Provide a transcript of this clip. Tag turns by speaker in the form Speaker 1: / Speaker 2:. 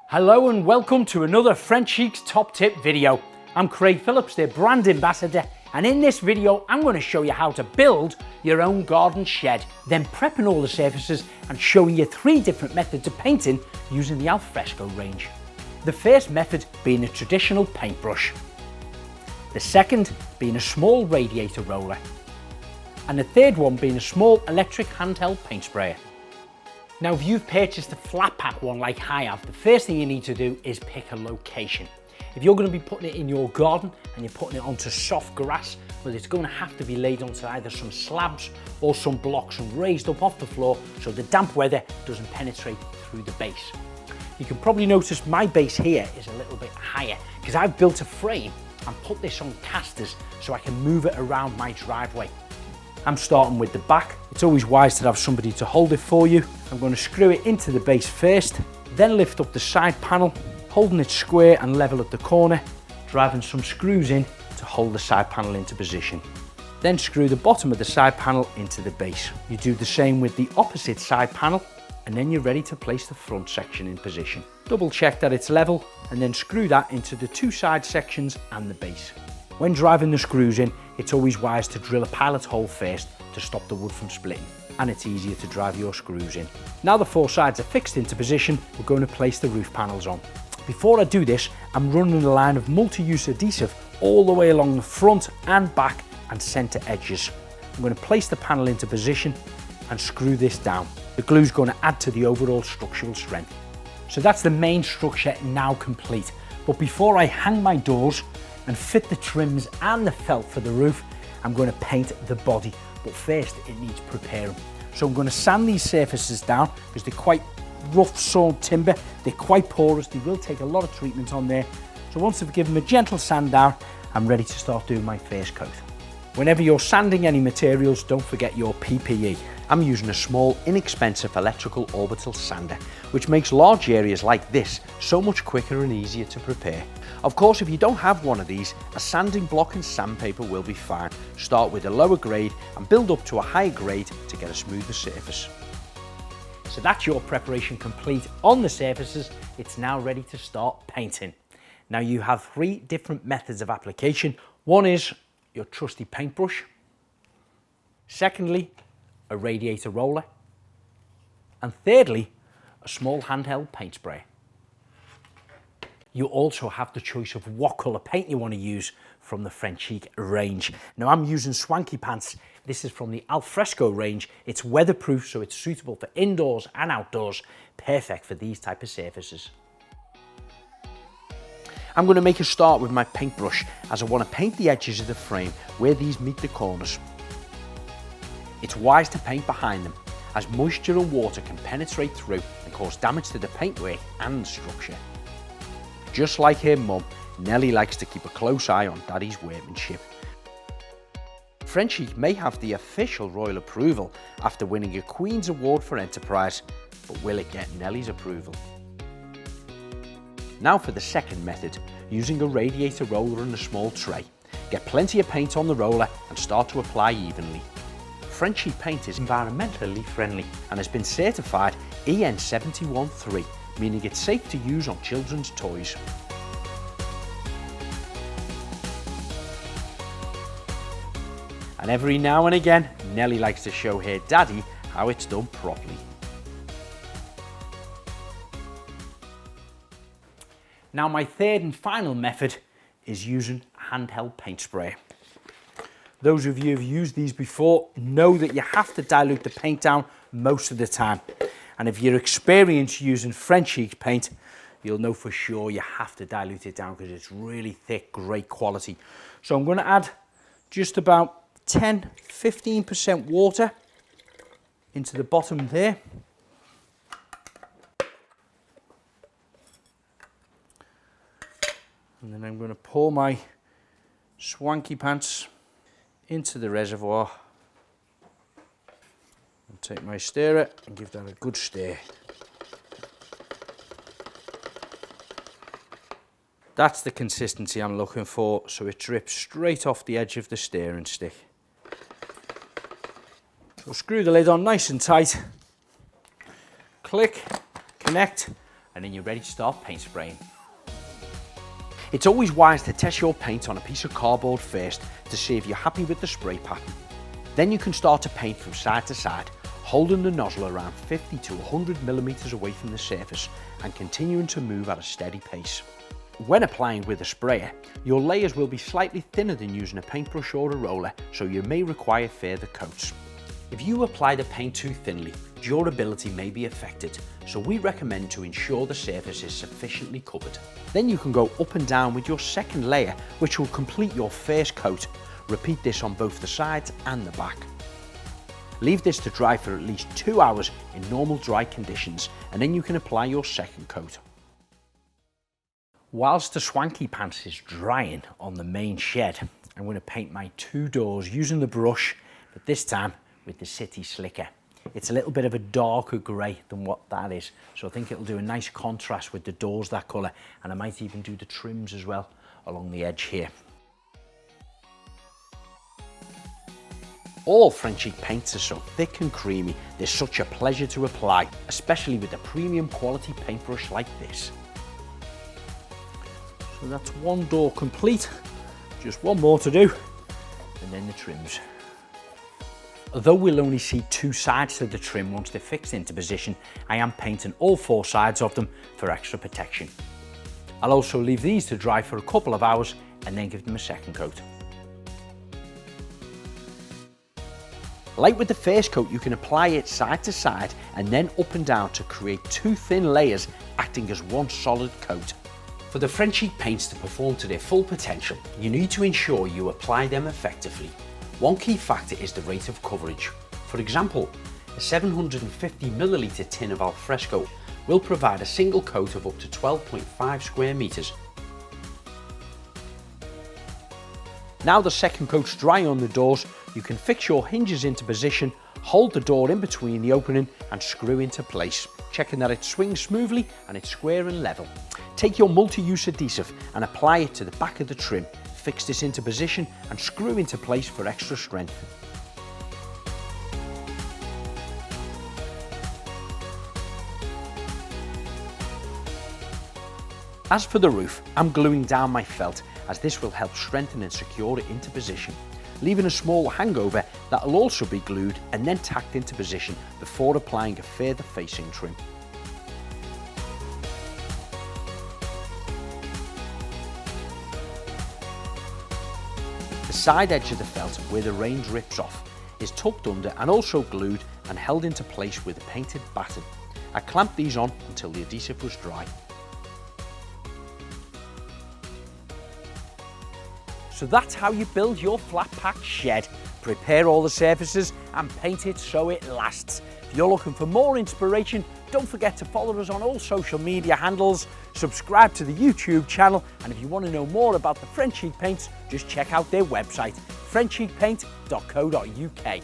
Speaker 1: Hello and welcome to another French Chic's Top Tip video. I'm Craig Phillips, their brand ambassador, and in this video I'm going to show you how to build your own garden shed, then prepping all the surfaces and showing you 3 different methods of painting using the alfresco range. The first method being a traditional paintbrush, the second being a small radiator roller, and the third one being a small electric handheld paint sprayer. Now, if you've purchased a flat pack one like I have, the first thing you need to do is pick a location. If you're going to be putting it in your garden and you're putting it onto soft grass, well, it's going to have to be laid onto either some slabs or some blocks and raised up off the floor so the damp weather doesn't penetrate through the base. You can probably notice my base here is a little bit higher because I've built a frame and put this on casters so I can move it around my driveway. I'm starting with the back. It's always wise to have somebody to hold it for you. I'm going to screw it into the base first, then lift up the side panel, holding it square and level at the corner, driving some screws in to hold the side panel into position. Then screw the bottom of the side panel into the base. You do the same with the opposite side panel, and then you're ready to place the front section in position. Double check that it's level, and then screw that into the 2 side sections and the base. When driving the screws in, it's always wise to drill a pilot hole first to stop the wood from splitting, and it's easier to drive your screws in. Now the 4 sides are fixed into position, we're going to place the roof panels on. Before I do this, I'm running a line of multi-use adhesive all the way along the front and back and centre edges. I'm going to place the panel into position and screw this down. The glue is going to add to the overall structural strength. So that's the main structure now complete. But before I hang my doors and fit the trims and the felt for the roof, I'm going to paint the body. But first it needs preparing. So I'm going to sand these surfaces down because they're quite rough sawn timber, they're quite porous, they will take a lot of treatment on there. So once I've given them a gentle sand down, I'm ready to start doing my first coat. Whenever you're sanding any materials, don't forget your PPE. I'm using a small, inexpensive electrical orbital sander, which makes large areas like this so much quicker and easier to prepare. Of course, if you don't have one of these, a sanding block and sandpaper will be fine. Start with a lower grade and build up to a higher grade to get a smoother surface. So that's your preparation complete on the surfaces. It's now ready to start painting. Now you have 3 different methods of application. One is your trusty paintbrush. Secondly, a radiator roller. And thirdly, a small handheld paint sprayer. You also have the choice of what colour paint you want to use from the French Chic range. Now I'm using Swanky Pants. This is from the alfresco range. It's weatherproof, so it's suitable for indoors and outdoors. Perfect for these type of surfaces. I'm going to make a start with my paintbrush as I want to paint the edges of the frame where these meet the corners. It's wise to paint behind them as moisture and water can penetrate through and cause damage to the paintwork and structure. Just like her mum, Nellie likes to keep a close eye on Daddy's workmanship. French Chic may have the official royal approval after winning a Queen's Award for Enterprise, but will it get Nellie's approval? Now for the second method, using a radiator roller and a small tray. Get plenty of paint on the roller and start to apply evenly. French Chic paint is environmentally friendly and has been certified EN 713, meaning it's safe to use on children's toys. And every now and again, Nellie likes to show her Daddy how it's done properly. Now my third and final method is using a handheld paint sprayer. Those of you who've used these before know that you have to dilute the paint down most of the time. And if you're experienced using French Chic paint, you'll know for sure you have to dilute it down because it's really thick, great quality. So I'm going to add just about 10–15% water into the bottom there. And then I'm going to pour my Swanky Pants into the reservoir and take my stirrer and give that a good stir. That's the consistency I'm looking for, so it drips straight off the edge of the stirring stick. So screw the lid on nice and tight, click, connect, and then you're ready to start paint spraying. It's always wise to test your paint on a piece of cardboard first to see if you're happy with the spray pattern. Then you can start to paint from side to side, holding the nozzle around 50 to 100 millimeters away from the surface and continuing to move at a steady pace. When applying with a sprayer, your layers will be slightly thinner than using a paintbrush or a roller, so you may require further coats. If you apply the paint too thinly, durability may be affected, so we recommend to ensure the surface is sufficiently covered. Then you can go up and down with your second layer, which will complete your first coat. Repeat this on both the sides and the back. Leave this to dry for at least 2 hours in normal dry conditions, and then you can apply your second coat. Whilst the swanky pants is drying on the main shed, I'm going to paint my 2 doors using the brush, but this time with the City Slicker. It's a little bit of a darker grey than what that is, so I think it'll do a nice contrast with the doors that colour, and I might even do the trims as well along the edge here. All Frenchique paints are so thick and creamy, they're such a pleasure to apply, especially with a premium quality paintbrush like this. So that's one door complete, just one more to do, and then the trims. Although we'll only see 2 sides to the trim once they're fixed into position, I am painting all 4 sides of them for extra protection. I'll also leave these to dry for a couple of hours and then give them a second coat. Like with the first coat, you can apply it side to side and then up and down to create 2 thin layers acting as one solid coat. For the Frenchique paints to perform to their full potential, you need to ensure you apply them effectively. One key factor is the rate of coverage. For example, a 750ml tin of alfresco will provide a single coat of up to 12.5 square meters. Now the second coat's dry on the doors, you can fix your hinges into position, hold the door in between the opening and screw into place, checking that it swings smoothly and it's square and level. Take your multi-use adhesive and apply it to the back of the trim. Fix this into position and screw into place for extra strength. As for the roof, I'm gluing down my felt, as this will help strengthen and secure it into position, leaving a small hangover that will also be glued and then tacked into position before applying a further facing trim. The side edge of the felt, where the range rips off, is tucked under and also glued and held into place with a painted batten. I clamped these on until the adhesive was dry. So that's how you build your flat pack shed. Prepare all the surfaces and paint it so it lasts. If you're looking for more inspiration, don't forget to follow us on all social media handles, subscribe to the YouTube channel, and if you want to know more about the Frenchique paints, just check out their website, frenchiquepaint.co.uk.